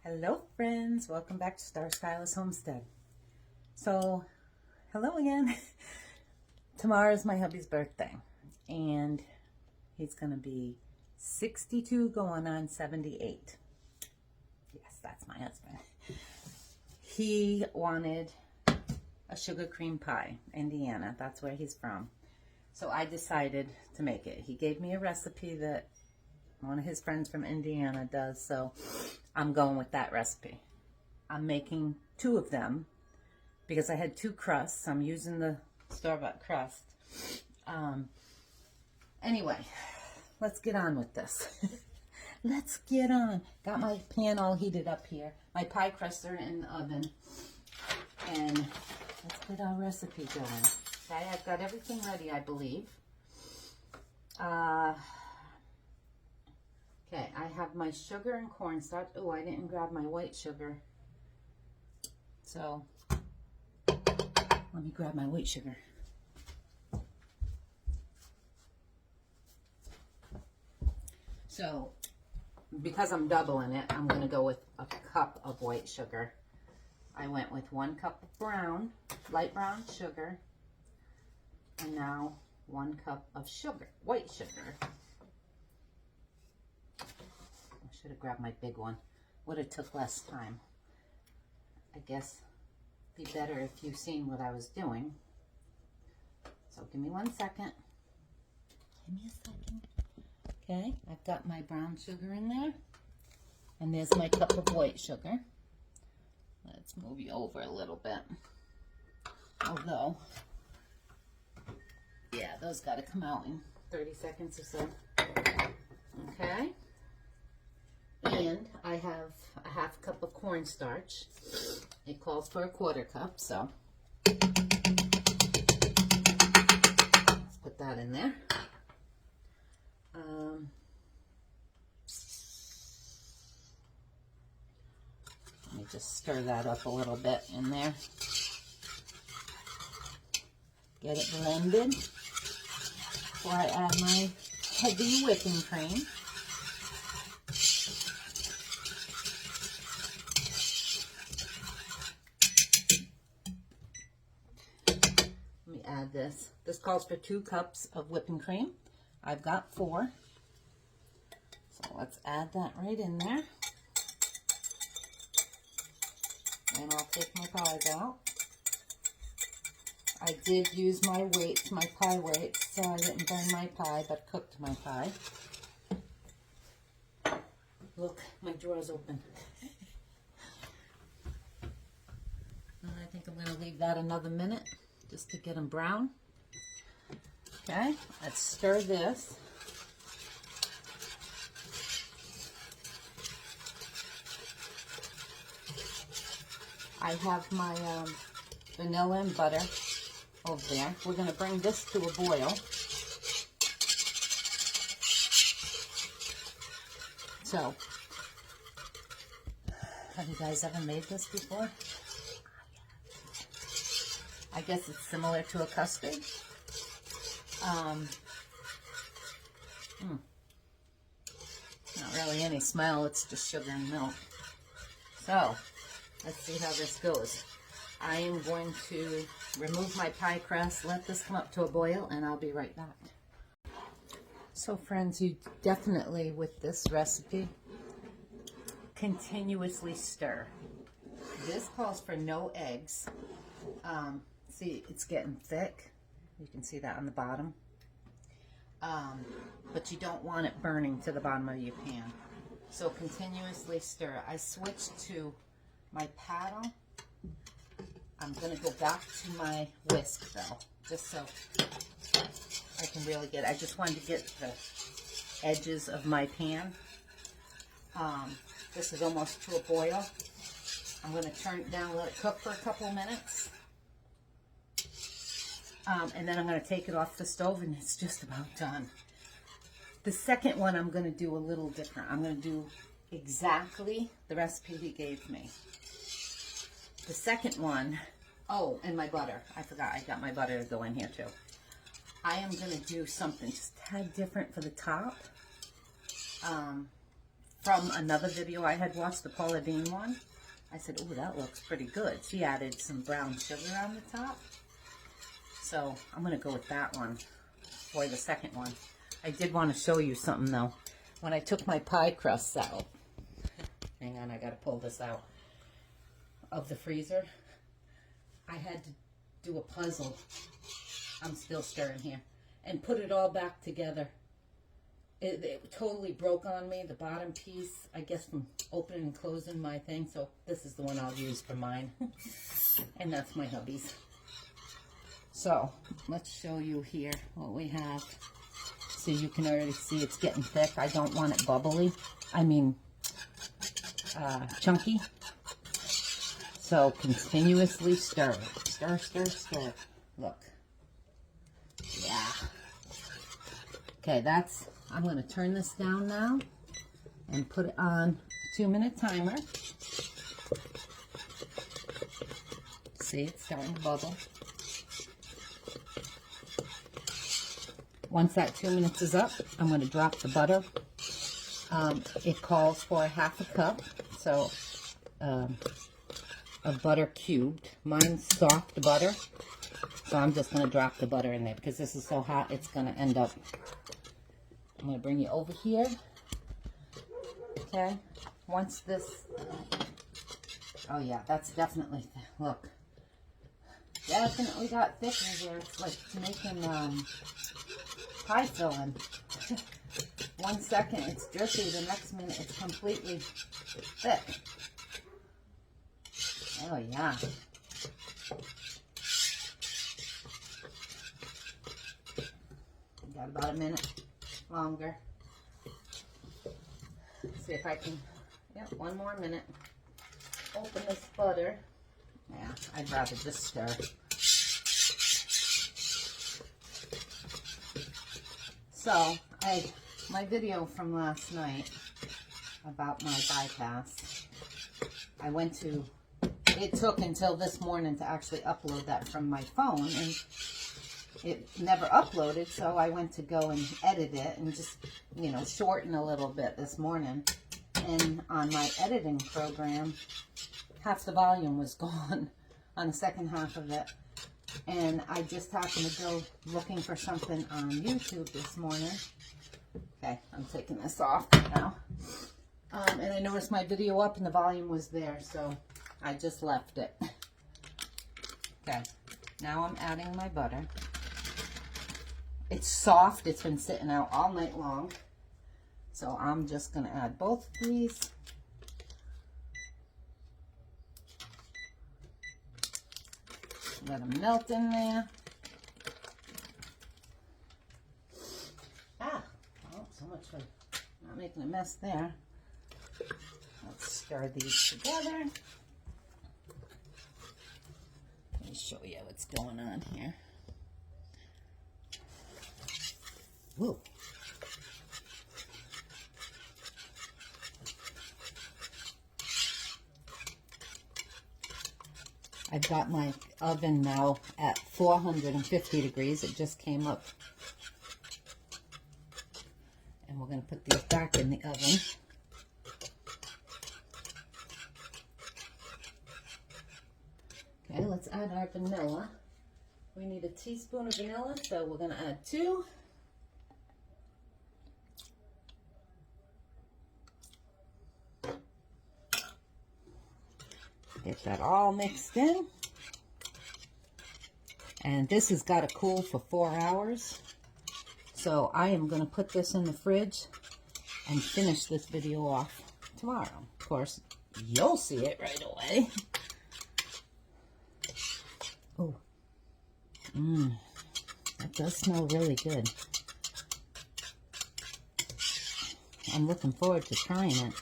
Hello friends, welcome back to Star Stylist Homestead. So, hello again. Tomorrow is my hubby's birthday and he's gonna be 62 going on 78. Yes, that's my husband. He wanted a sugar cream pie, Indiana, that's where he's from. So I decided to make it. He gave me a recipe that one of his friends from Indiana does, so I'm going with that recipe. I'm making 2 of them because I had 2 crusts. I'm using the store-bought crust. Anyway, let's get on with this. Let's get on. Got my pan all heated up here. My pie crusts are in the oven. And let's get our recipe going. Okay, I've got everything ready, I believe. Okay, I have my sugar and cornstarch. Oh, I didn't grab my white sugar. So, let me grab my white sugar. So, because I'm doubling it, I'm going to go with a cup of white sugar. I went with 1 cup of brown, light brown sugar, and now 1 cup of sugar, white sugar. Should have grabbed my big one. Would have took less time. I guess it'd be better if you've seen what I was doing. So give me 1 second. Give me a second. Okay, I've got my brown sugar in there. And there's my cup of white sugar. Let's move you over a little bit. Although, yeah, those got to come out in 30 seconds or so. Okay. And I have a 1/2 cup of cornstarch. It calls for a 1/4 cup, so let's put that in there. Let me just stir that up a little bit in there. Get it blended before I add my heavy whipping cream. Add this. This calls for 2 cups of whipping cream. I've got 4. So let's add that right in there. And I'll take my pies out. I did use my weights, my pie weights, so I didn't burn my pie, but cooked my pie. Look, my drawer's open. And I think I'm going to leave that another minute, just to get them brown. Okay, let's stir this. I have my vanilla and butter over there. We're going to bring this to a boil. So, have you guys ever made this before? I guess it's similar to a custard. Not really any smell, it's just sugar and milk. So, let's see how this goes. I am going to remove my pie crust, let this come up to a boil, and I'll be right back. So friends, you definitely, with this recipe, continuously stir. This calls for no eggs. See, it's getting thick. You can see that on the bottom. But you don't want it burning to the bottom of your pan. So continuously stir. I switched to my paddle. I'm going to go back to my whisk though, just so I can really get it. I just wanted to get the edges of my pan. This is almost to a boil. I'm going to turn it down, let it cook for a couple of minutes. And then I'm going to take it off the stove and it's just about done. The second one I'm going to do a little different. I'm going to do exactly the recipe he gave me. The second one, oh, and my butter. I forgot I got my butter to go in here too. I am going to do something just a tad different for the top. from another video I had watched, the Paula Deen one. I said, oh, that looks pretty good. She added some brown sugar on the top. So I'm going to go with that one for the second one. I did want to show you something though. When I took my pie crusts out, hang on, I got to pull this out of the freezer. I had to do a puzzle. I'm still stirring here. And put it all back together. It totally broke on me, the bottom piece, I guess from opening and closing my thing. So this is the one I'll use for mine. And that's my hubby's. So let's show you here what we have. So you can already see it's getting thick. I don't want it bubbly. I mean, chunky. So continuously stir it. Stir, stir, stir. Look. Yeah. Okay, that's... I'm going to turn this down now and put it on 2-minute timer. See, it's starting to bubble. Once that 2 minutes is up, I'm going to drop the butter. It calls for 1/2 cup, so of butter cubed. Mine's soft butter, so I'm just going to drop the butter in there because this is so hot it's going to end up. I'm going to bring you over here. Okay. Once this... Oh, yeah. That's definitely... Look. Definitely got thick in here. It's like making pie filling. 1 second it's drippy. The next minute it's completely thick. Oh, yeah. Got about a minute longer. See if I can, yep, 1 more minute. Open this butter. Yeah, I'd rather just stir. So, my video from last night about my bypass, I went to, it took until this morning to actually upload that from my phone, and it never uploaded, so I went to go and edit it and just, you know, shorten a little bit this morning. And on my editing program, half the volume was gone on the second half of it. And I just happened to go looking for something on YouTube this morning. Okay, I'm taking this off now. And I noticed my video up and the volume was there, so I just left it. Okay, now I'm adding my butter. It's soft. It's been sitting out all night long. So I'm just going to add both of these. Let them melt in there. Ah, oh, so much for not making a mess there. Let's stir these together. Let me show you what's going on here. Whoa. I've got my oven now at 450 degrees. It just came up. And we're going to put these back in the oven. Okay, let's add our vanilla. We need a teaspoon of vanilla, so we're going to add 2. Get that all mixed in. And this has got to cool for 4 hours. So I am going to put this in the fridge and finish this video off tomorrow. Of course, you'll see it right away. Oh, that does smell really good. I'm looking forward to trying it.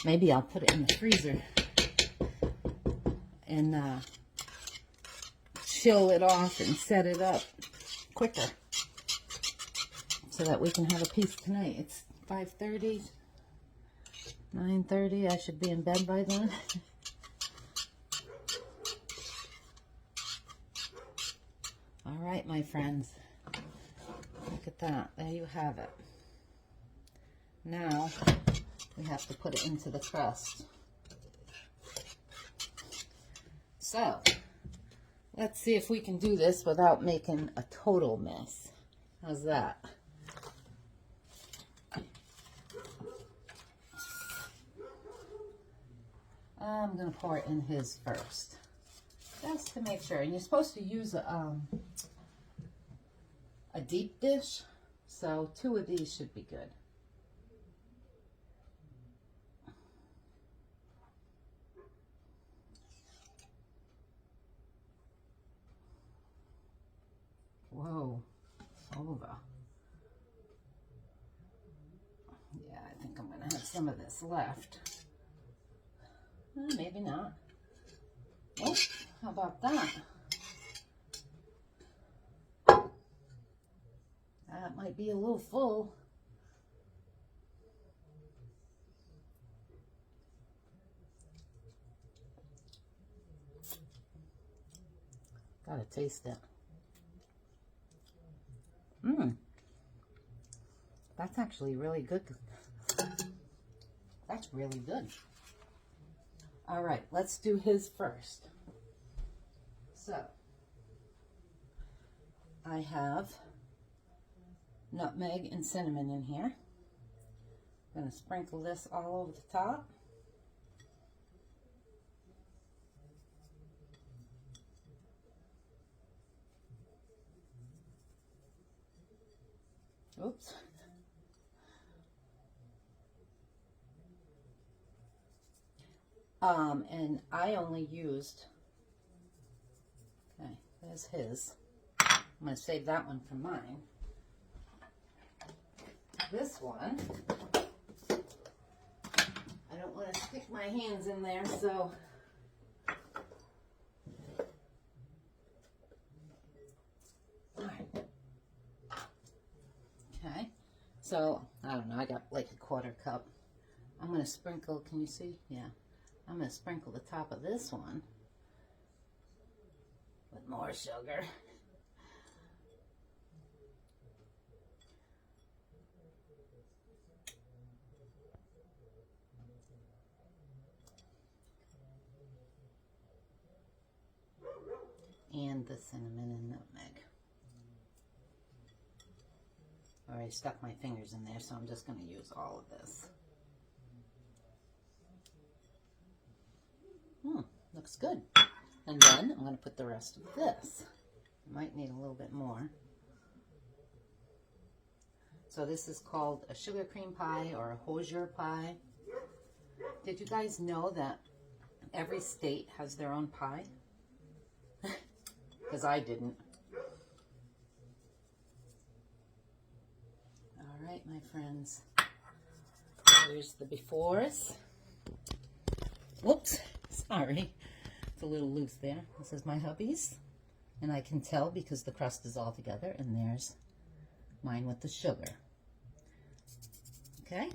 Maybe I'll put it in the freezer and chill it off and set it up quicker so that we can have a piece tonight. It's 5:30, 9:30. I should be in bed by then. All right, my friends. Look at that. There you have it. Now, we have to put it into the crust. So, let's see if we can do this without making a total mess. How's that? I'm going to pour it in his first, just to make sure. And you're supposed to use a deep dish, so 2 of these should be good. Whoa, over. Yeah, I think I'm going to have some of this left. Maybe not. Oh, how about that? That might be a little full. Gotta taste it. That's actually really good. That's really good. All right, let's do his first. So, I have nutmeg and cinnamon in here. I'm going to sprinkle this all over the top. Oops. And I only used, okay, there's his. I'm going to save that one for mine. This one, I don't want to stick my hands in there, so all right. Okay, so I don't know, I got like a 1/4 cup. I'm going to sprinkle, can you see? Yeah. I'm going to sprinkle the top of this one with more sugar. And the cinnamon and nutmeg. I already stuck my fingers in there, so I'm just going to use all of this. Looks good. And then I'm going to put the rest of this. Might need a little bit more. So this is called a sugar cream pie or a hosier pie. Did you guys know that every state has their own pie? Because I didn't. All right, my friends. Here's the befores. Whoops, sorry. It's a little loose there. This is my Hubbys. And I can tell because the crust is all together. And there's mine with the sugar. Okay.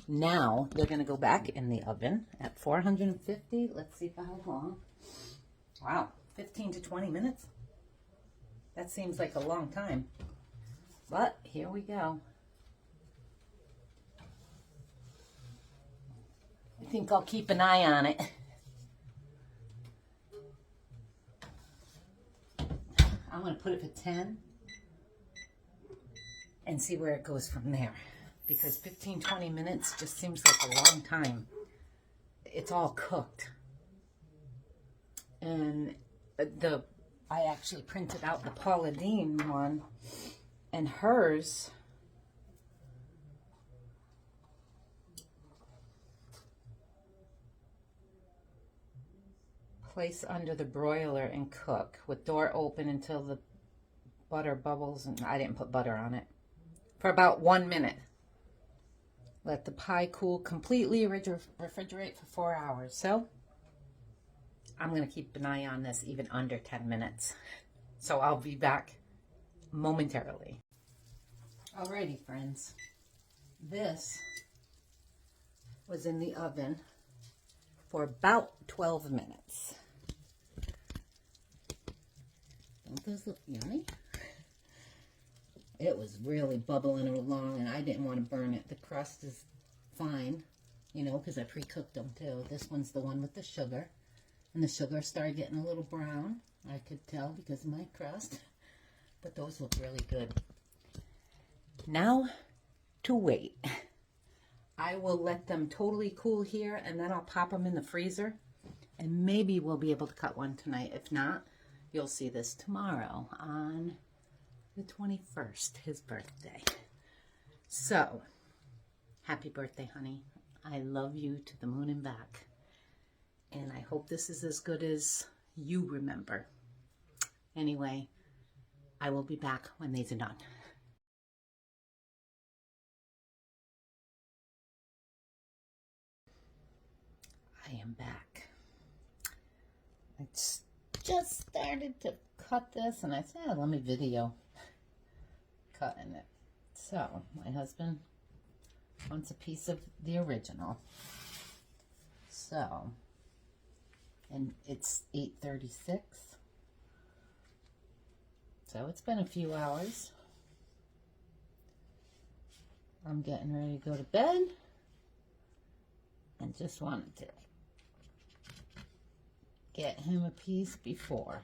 Now they're going to go back in the oven at 450. Let's see for how long. Wow, 15 to 20 minutes. That seems like a long time. But here we go. I think I'll keep an eye on it. I'm going to put it for 10 and see where it goes from there. Because 15-20 minutes just seems like a long time. It's all cooked. And I actually printed out the Paula Deen one, and hers place under the broiler and cook with door open until the butter bubbles, and I didn't put butter on it, for about 1 minute. Let the pie cool completely, refrigerate for 4 hours. So I'm going to keep an eye on this even under 10 minutes. So I'll be back momentarily. Alrighty, friends. This was in the oven for about 12 minutes. Don't those look yummy? It was really bubbling along, and I didn't want to burn it. The crust is fine. you know, because I pre-cooked them too. This one's the one with the sugar. And the sugar started getting a little brown. I could tell because of my crust. But those look really good. Now to wait. I will let them totally cool here, and then I'll pop them in the freezer. And maybe we'll be able to cut one tonight. If not, you'll see this tomorrow on the 21st, his birthday. So, happy birthday, honey. I love you to the moon and back. And I hope this is as good as you remember. Anyway, I will be back when these are done. I am back. I just started to cut this, and I said, let me video cutting it. So, my husband wants a piece of the original. So, and it's 8:36. So, it's been a few hours. I'm getting ready to go to bed. And just wanted to get him a piece before.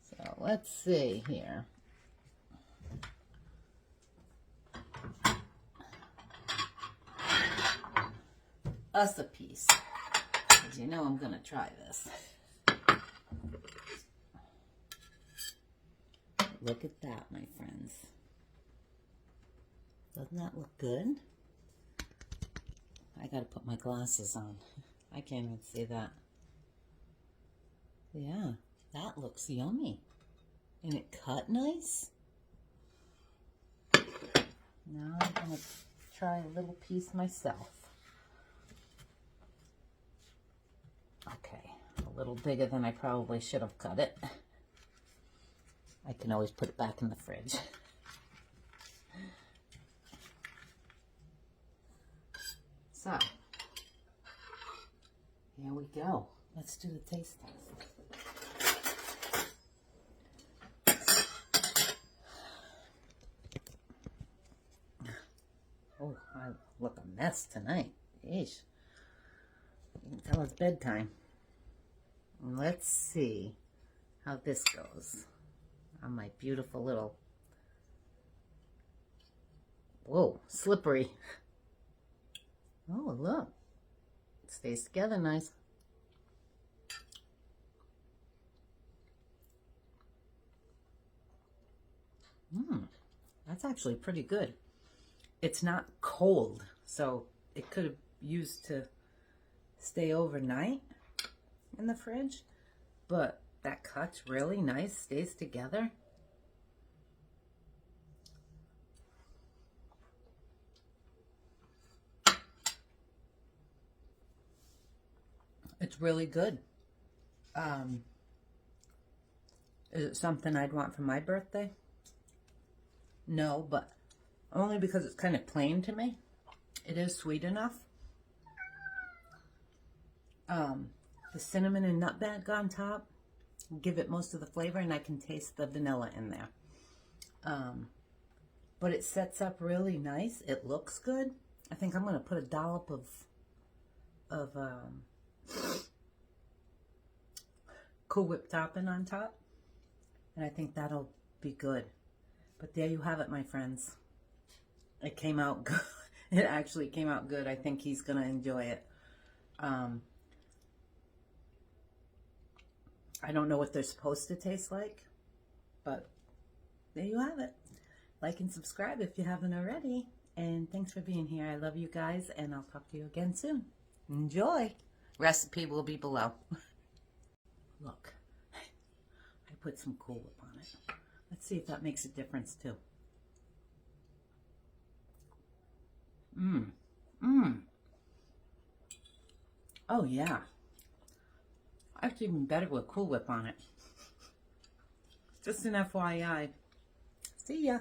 So let's see here. Us a piece. Because you know I'm going to try this. Look at that, my friends. Doesn't that look good? I gotta put my glasses on. I can't even see that. Yeah, that looks yummy. And it cut nice. Now I'm gonna try a little piece myself. Okay, a little bigger than I probably should have cut it. I can always put it back in the fridge. So, here we go. Let's do the taste test. Oh, I look a mess tonight. Yeesh. You can tell it's bedtime. Let's see how this goes on my beautiful little, whoa, slippery. Oh, look. It stays together nice. That's actually pretty good. It's not cold, so it could have used to stay overnight in the fridge, but that cuts really nice, stays together. It's really good. Is it something I'd want for my birthday? No, but only because it's kind of plain to me. It is sweet enough. The cinnamon and nutmeg on top give it most of the flavor, and I can taste the vanilla in there. But it sets up really nice. It looks good. I think I'm going to put a dollop of Cool Whip topping on top, and I think that'll be good. But there you have it, my friends. It came out good. It actually came out good. I think he's gonna enjoy it. I don't know what they're supposed to taste like, but there you have it. Like and subscribe if you haven't already. And thanks for being here. I love you guys, and I'll talk to you again soon. Enjoy. Recipe will be below. Look, I put some Cool Whip on it. Let's see if that makes a difference too. Oh yeah. That's even better with Cool Whip on it. Just an FYI. See ya.